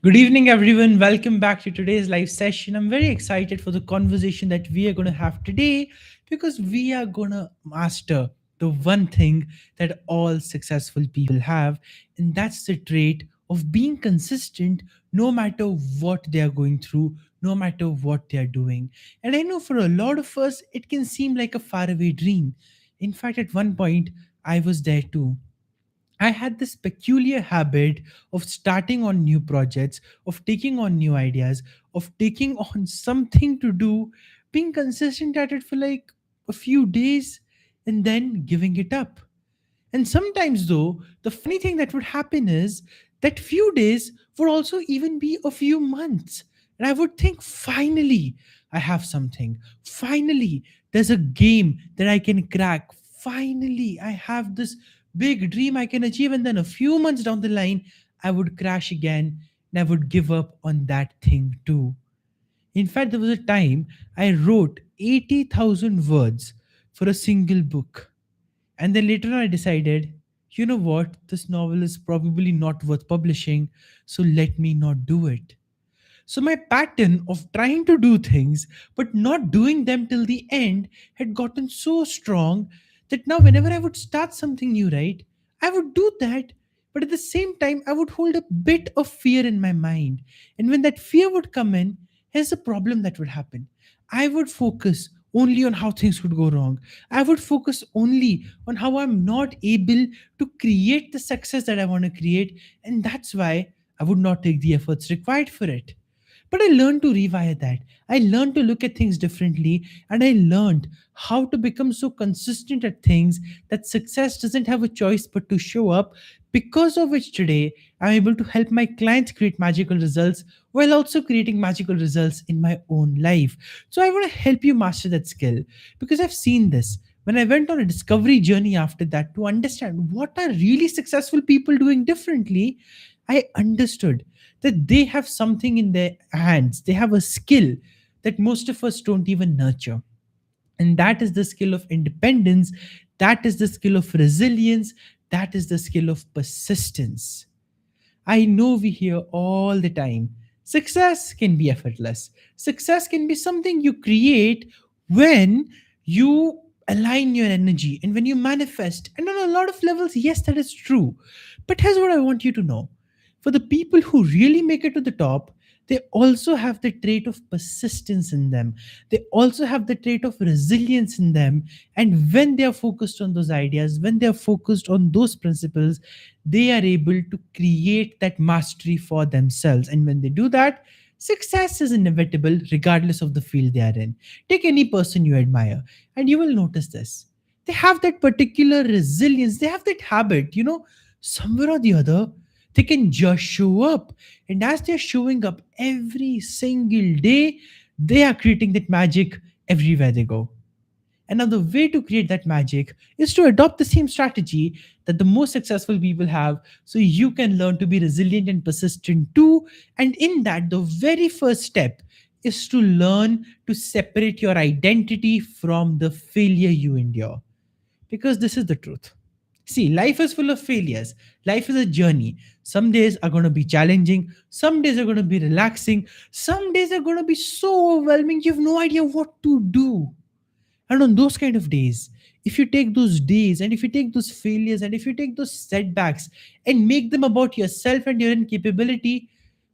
Good evening, everyone. Welcome back to today's live session. I'm very excited for the conversation that we are going to have today because we are going to master the one thing that all successful people have, and that's the trait of being consistent no matter what they are going through, no matter what they are doing. And I know for a lot of us, it can seem like a faraway dream. In fact, at one point, I was there too. I had this peculiar habit of starting on new projects, of taking on new ideas, of taking on something to do, being consistent at it for like a few days, and then giving it up. And sometimes, though, the funny thing that would happen is that few days would also even be a few months. And I would think, finally, I have something. Finally, there's a game that I can crack. Finally, I have this big dream I can achieve. And then a few months down the line, I would crash again and I would give up on that thing too. In fact, there was a time I wrote 80,000 words for a single book, and then later on, I decided, you know what, this novel is probably not worth publishing, so let me not do it. So my pattern of trying to do things but not doing them till the end had gotten so strong that now whenever I would start something new, right, I would do that, but at the same time I would hold a bit of fear in my mind. And when that fear would come in, here's the problem that would happen. I would focus only on how things would go wrong. I would focus only on how I'm not able to create the success that I want to create, and that's why I would not take the efforts required for it. But I learned to rewire that. I learned to look at things differently, and I learned how to become so consistent at things that success doesn't have a choice but to show up, because of which today I'm able to help my clients create magical results while also creating magical results in my own life. So I want to help you master that skill because I've seen this. When I went on a discovery journey after that to understand what are really successful people doing differently, I understood that they have something in their hands. They have a skill that most of us don't even nurture. And that is the skill of independence. That is the skill of resilience. That is the skill of persistence. I know we hear all the time success can be effortless. Success can be something you create when you align your energy and when you manifest. And on a lot of levels, yes, that is true. But here's what I want you to know: for the people who really make it to the top, they also have the trait of persistence in them. They also have the trait of resilience in them. And when they are focused on those ideas, when they are focused on those principles, they are able to create that mastery for themselves. And when they do that, success is inevitable regardless of the field they are in. Take any person you admire, and you will notice this. They have that particular resilience, they have that habit, somewhere or the other, they can just show up. And as they're showing up every single day, they are creating that magic everywhere they go. And now the way to create that magic is to adopt the same strategy that the most successful people have, so you can learn to be resilient and persistent too. And in that, the very first step is to learn to separate your identity from the failure you endure. Because this is the truth. See, life is full of failures. Life is a journey. Some days are going to be challenging. Some days are going to be relaxing. Some days are going to be so overwhelming you have no idea what to do. And on those kind of days, if you take those days and if you take those failures and if you take those setbacks and make them about yourself and your incapability,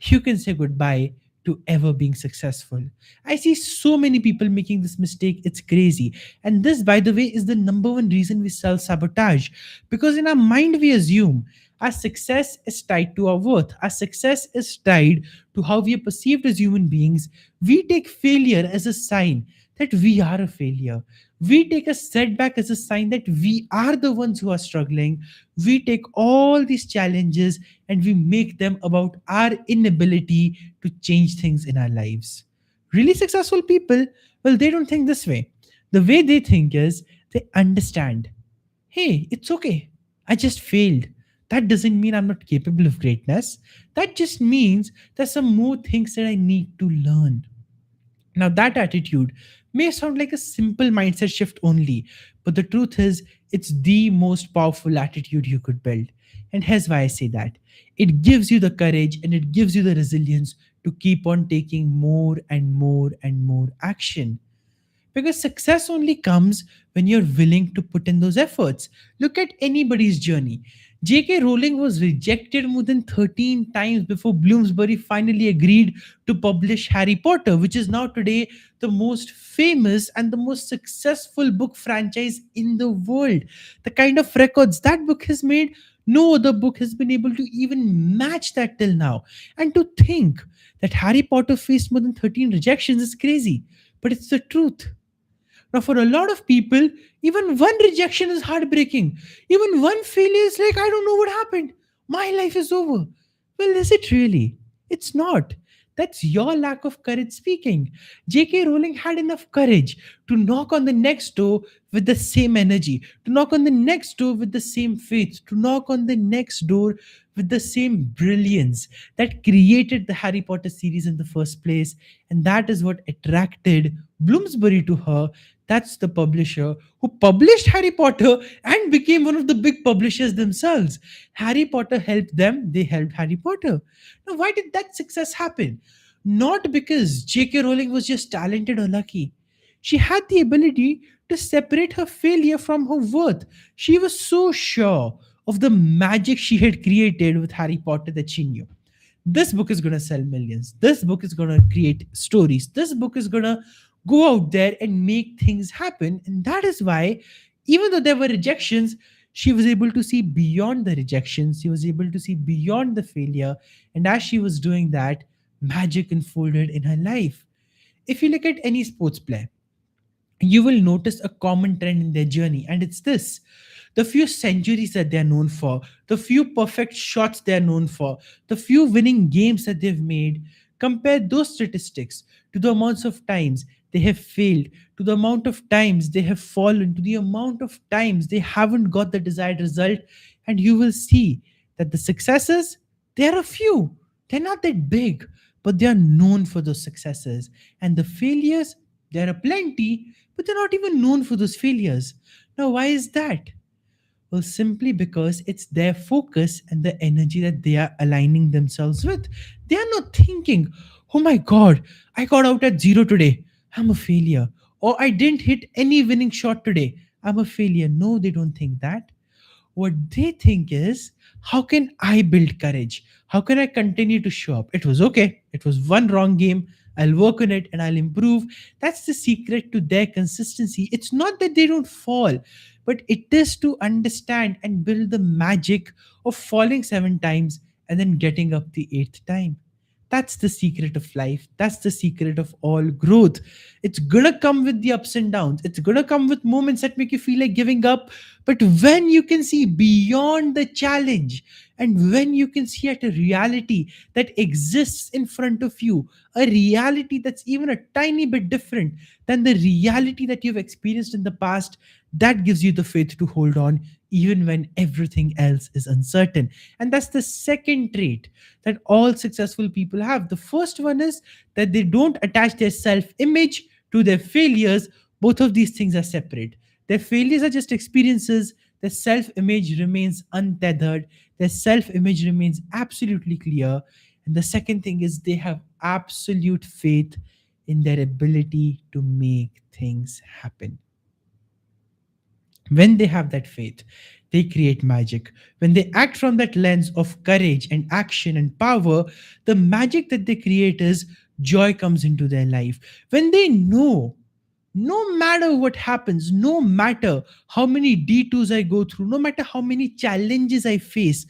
you can say goodbye to ever being successful. I see so many people making this mistake. It's crazy. And this, by the way, is the number one reason we self sabotage. Because in our mind, we assume our success is tied to our worth, our success is tied to how we are perceived as human beings. We take failure as a sign that we are a failure. We take a setback as a sign that we are the ones who are struggling. We take all these challenges and we make them about our inability to change things in our lives. Really successful people, well, they don't think this way. The way they think is they understand, hey, it's okay. I just failed. That doesn't mean I'm not capable of greatness. That just means there's some more things that I need to learn. Now, that attitude may sound like a simple mindset shift only, but the truth is, it's the most powerful attitude you could build. And here's why I say that. It gives you the courage and it gives you the resilience to keep on taking more and more and more action. Because success only comes when you're willing to put in those efforts. Look at anybody's journey. J.K. Rowling was rejected more than 13 times before Bloomsbury finally agreed to publish Harry Potter, which is now today the most famous and the most successful book franchise in the world. The kind of records that book has made, no other book has been able to even match that till now. And to think that Harry Potter faced more than 13 rejections is crazy, but it's the truth. Now, for a lot of people, even one rejection is heartbreaking. Even one failure is like, I don't know what happened. My life is over. Well, is it really? It's not. That's your lack of courage speaking. J.K. Rowling had enough courage to knock on the next door with the same energy, to knock on the next door with the same faith, to knock on the next door with the same brilliance that created the Harry Potter series in the first place. And that is what attracted Bloomsbury to her. That's the publisher who published Harry Potter and became one of the big publishers themselves. Harry Potter helped them, they helped Harry Potter. Now, why did that success happen? Not because J.K. Rowling was just talented or lucky. She had the ability to separate her failure from her worth. She was so sure of the magic she had created with Harry Potter that she knew this book is going to sell millions. This book is going to create stories. This book is going to go out there and make things happen. And that is why, even though there were rejections, she was able to see beyond the rejections. She was able to see beyond the failure. And as she was doing that, magic unfolded in her life. If you look at any sports player, you will notice a common trend in their journey, and it's this: the few centuries that they're known for, the few perfect shots they're known for, the few winning games that they've made. Compare those statistics to the amounts of times they have failed, to the amount of times they have fallen, to the amount of times they haven't got the desired result, and you will see that the successes, there are few. They're not that big, but they are known for those successes. And the failures, there are plenty, but they're not even known for those failures. Now, why is that? Well, simply because it's their focus and the energy that they are aligning themselves with. They are not thinking, oh my God, I got out at zero today. I'm a failure. Or I didn't hit any winning shot today. I'm a failure. No, they don't think that. What they think is, how can I build courage? How can I continue to show up? It was okay. It was one wrong game. I'll work on it and I'll improve. That's the secret to their consistency. It's not that they don't fall, but it is to understand and build the magic of falling 7 times and then getting up the eighth time. That's the secret of life. That's the secret of all growth. It's gonna come with the ups and downs. It's gonna come with moments that make you feel like giving up. But when you can see beyond the challenge, and when you can see at a reality that exists in front of you, a reality that's even a tiny bit different than the reality that you've experienced in the past, that gives you the faith to hold on even when everything else is uncertain. And that's the second trait that all successful people have. The first one is that they don't attach their self image to their failures. Both of these things are separate. Their failures are just experiences, their self image remains untethered, their self image remains absolutely clear. And the second thing is they have absolute faith in their ability to make things happen. When they have that faith, they create magic. When they act from that lens of courage and action and power, the magic that they create is joy comes into their life. When they know, no matter what happens, no matter how many detours I go through, no matter how many challenges I face,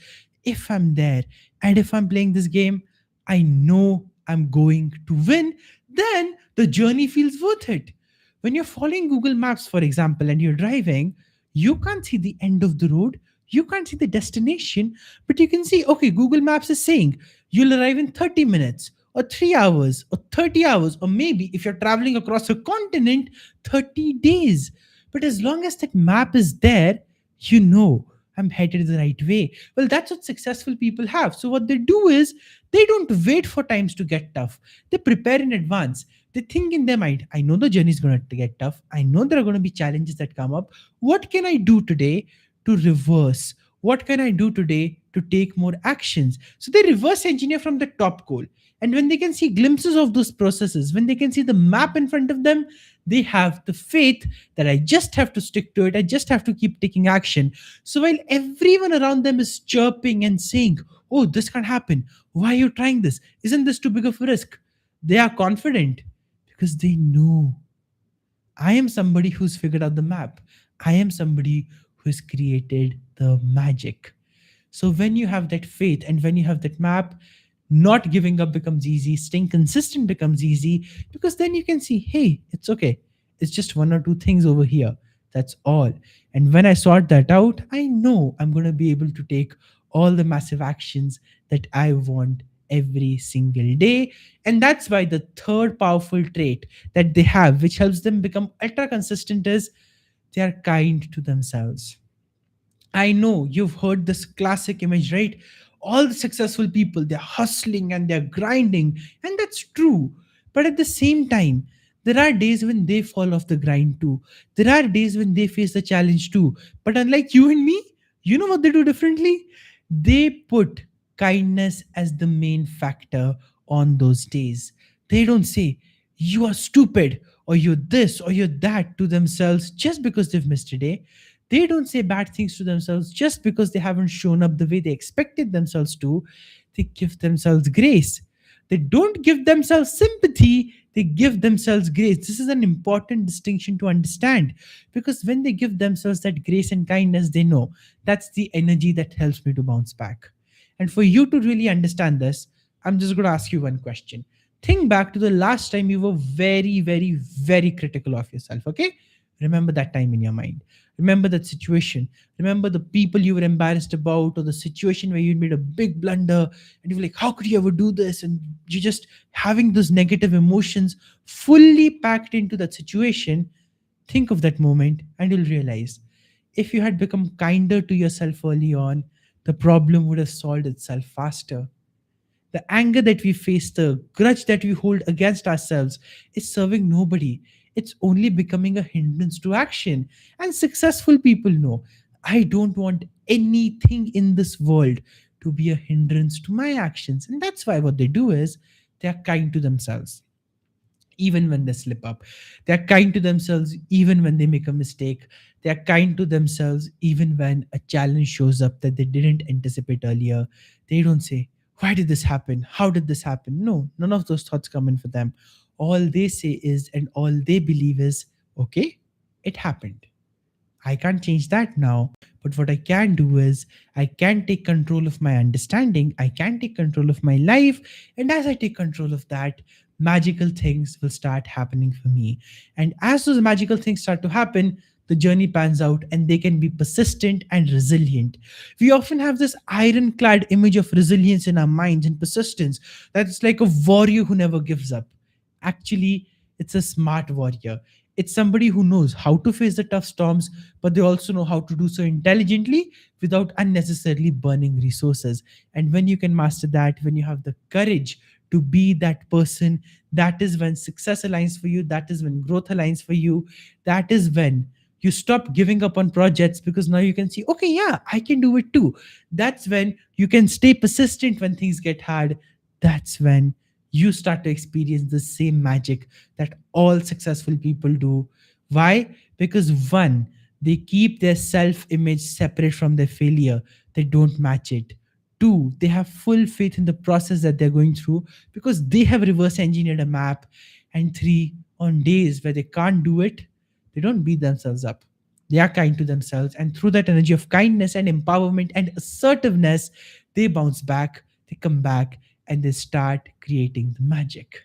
if I'm there and if I'm playing this game, I know I'm going to win, then the journey feels worth it. When you're following Google Maps, for example, and you're driving, you can't see the end of the road, you can't see the destination, but you can see, okay, Google Maps is saying you'll arrive in 30 minutes or 3 hours or 30 hours, or maybe if you're traveling across a continent, 30 days. But as long as that map is there, you know I'm headed the right way. Well, that's what successful people have. So what they do is they don't wait for times to get tough. They prepare in advance. They think in their mind, I know the journey is going to get tough. I know there are going to be challenges that come up. What can I do today to reverse? What can I do today to take more actions. So they reverse engineer from the top goal. And when they can see glimpses of those processes, when they can see the map in front of them, they have the faith that I just have to stick to it. I just have to keep taking action. So while everyone around them is chirping and saying, oh, this can't happen. Why are you trying this? Isn't this too big of a risk? They are confident because they know I am somebody who's figured out the map. I am somebody who's created the magic. So when you have that faith and when you have that map, not giving up becomes easy, staying consistent becomes easy because then you can see, hey, it's okay. It's just one or two things over here. That's all. And when I sort that out, I know I'm going to be able to take all the massive actions that I want every single day. And that's why the third powerful trait that they have, which helps them become ultra consistent, is they are kind to themselves. I know you've heard this classic image, right? All the successful people, they're hustling and they're grinding, and that's true. But at the same time, there are days when they fall off the grind too. There are days when they face the challenge too. But unlike you and me, you know what they do differently? They put kindness as the main factor on those days. They don't say, you are stupid, or you're this, or you're that to themselves just because they've missed a day. They don't say bad things to themselves just because they haven't shown up the way they expected themselves to. They give themselves grace. They don't give themselves sympathy, they give themselves grace. This is an important distinction to understand because when they give themselves that grace and kindness, they know that's the energy that helps me to bounce back. And for you to really understand this, I'm just going to ask you one question. Think back to the last time you were very, very, very critical of yourself, okay? Remember that time in your mind. Remember that situation. Remember the people you were embarrassed about, or the situation where you made a big blunder and you were like, how could you ever do this? And you just having those negative emotions fully packed into that situation. Think of that moment and you'll realize if you had become kinder to yourself early on, the problem would have solved itself faster. The anger that we face, the grudge that we hold against ourselves is serving nobody. It's only becoming a hindrance to action. And successful people know I don't want anything in this world to be a hindrance to my actions. And that's why what they do is they are kind to themselves even when they slip up. They are kind to themselves even when they make a mistake. They are kind to themselves even when a challenge shows up that they didn't anticipate earlier. They don't say, why did this happen? How did this happen? No, none of those thoughts come in for them. All they say is, and all they believe is, okay, it happened. I can't change that now. But what I can do is, I can take control of my understanding. I can take control of my life. And as I take control of that, magical things will start happening for me. And as those magical things start to happen, the journey pans out and they can be persistent and resilient. We often have this ironclad image of resilience in our minds and persistence that's like a warrior who never gives up. Actually, it's a smart warrior. It's somebody who knows how to face the tough storms, but they also know how to do so intelligently without unnecessarily burning resources. And when you can master that, when you have the courage to be that person, that is when success aligns for you. That is when growth aligns for you. That is when you stop giving up on projects because now you can see, okay, yeah, I can do it too. That's when you can stay persistent when things get hard. That's when you start to experience the same magic that all successful people do. Why? Because one, they keep their self image separate from their failure, they don't match it. Two, they have full faith in the process that they're going through because they have reverse engineered a map. And three, on days where they can't do it, they don't beat themselves up. They are kind to themselves. And through that energy of kindness and empowerment and assertiveness, they bounce back, they come back, and they start creating the magic.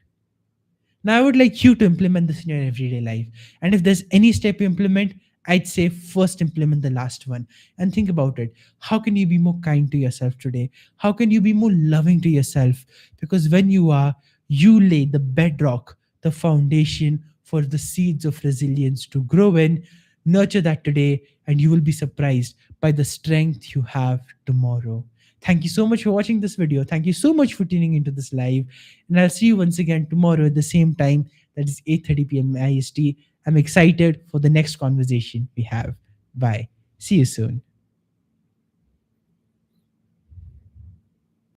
Now, I would like you to implement this in your everyday life. And if there's any step you implement, I'd say first implement the last one and think about it. How can you be more kind to yourself today? How can you be more loving to yourself? Because when you are, you lay the bedrock, the foundation for the seeds of resilience to grow in. Nurture that today, and you will be surprised by the strength you have tomorrow. Thank you so much for watching this video. Thank you so much for tuning into this live. And I'll see you once again tomorrow at the same time. That is 8:30 p.m. IST. I'm excited for the next conversation we have. Bye. See you soon.